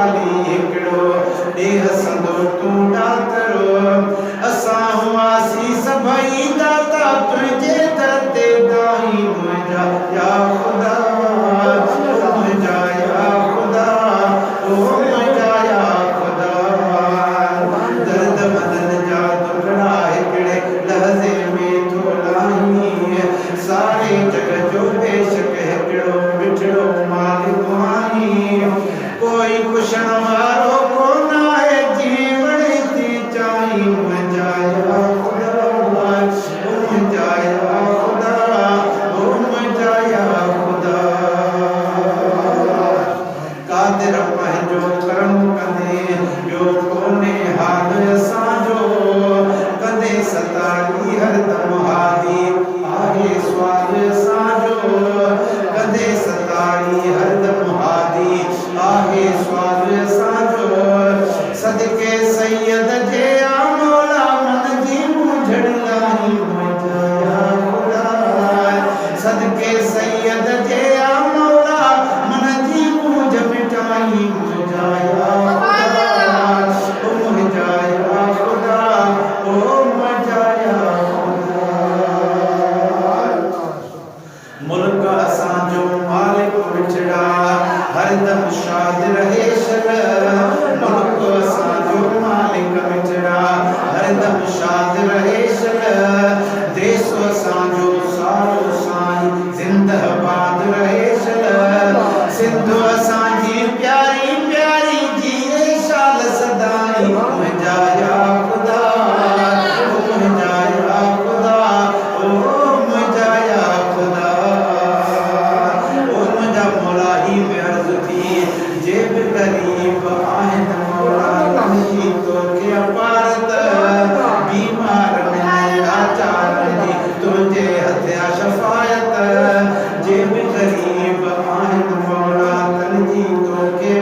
ख़ाली हिकिड़ो ॾेह संदो तूं ॾातरो असां हुआसीं सभई दाता तुंहिंजे दर ते दाई मुंहिंजा या ख़ुदा मुंहिंजा या ख़ुदा मुंहिंजा या ख़ुदा दर्द मदन जा दुखड़ा हिकिड़े लहज़े में थो लाहीं सारे जग जो बेशक हिकिड़ो मिठड़ो मालिक आहीं कोई पुछण वारो कोन आहे जीवण थी चाहीं मुंहिंजा या ख़ुदा मुंहिंजा या ख़ुदा मुंहिंजा या ख़ुदा कादिर पंहिंजो करम कंदे ॿियो कोन्हे हाल असांजो कंदे सतारी हरदम हादी आहे स्वाद असांजो कंदे सतारी हरदम हादी आहे स्वाद असांजो सदके सैयद जे मौला मन जी मुझड़ लाही मुंहिंजा या ख़ुदा सदके सैयद जे मौला मन जी मुझ मिटाई मुंहिंजा या ख़ुदा मुंहिंजा या ख़ुदा मुंहिंजा या मुल्क असांजो मालिक मिठड़ा हरदम शाद रहे शल मुल्क असांजो मालिक मिठड़ा हरदम शाद रहे शल देश असांजो सारो साईं ज़िंदाबाद रहे शल सिंध असांजी प्यारी प्यारी जीए शाल सदाई मुंहिंजा या ख़ुदा मुंहिंजा या ख़ुदा मुंहिंजा या ख़ुदा मुंहिंजा मौला ही में अर्ज़ थी जे बि ग़रीब आहिनि मौला तुंहिंजी तोखे अपारत बीमार में लाचार जी तुंहिंजे हथिया शफ़ायत जे बि ग़रीब आहिनि मौला तुंहिंजी तोखे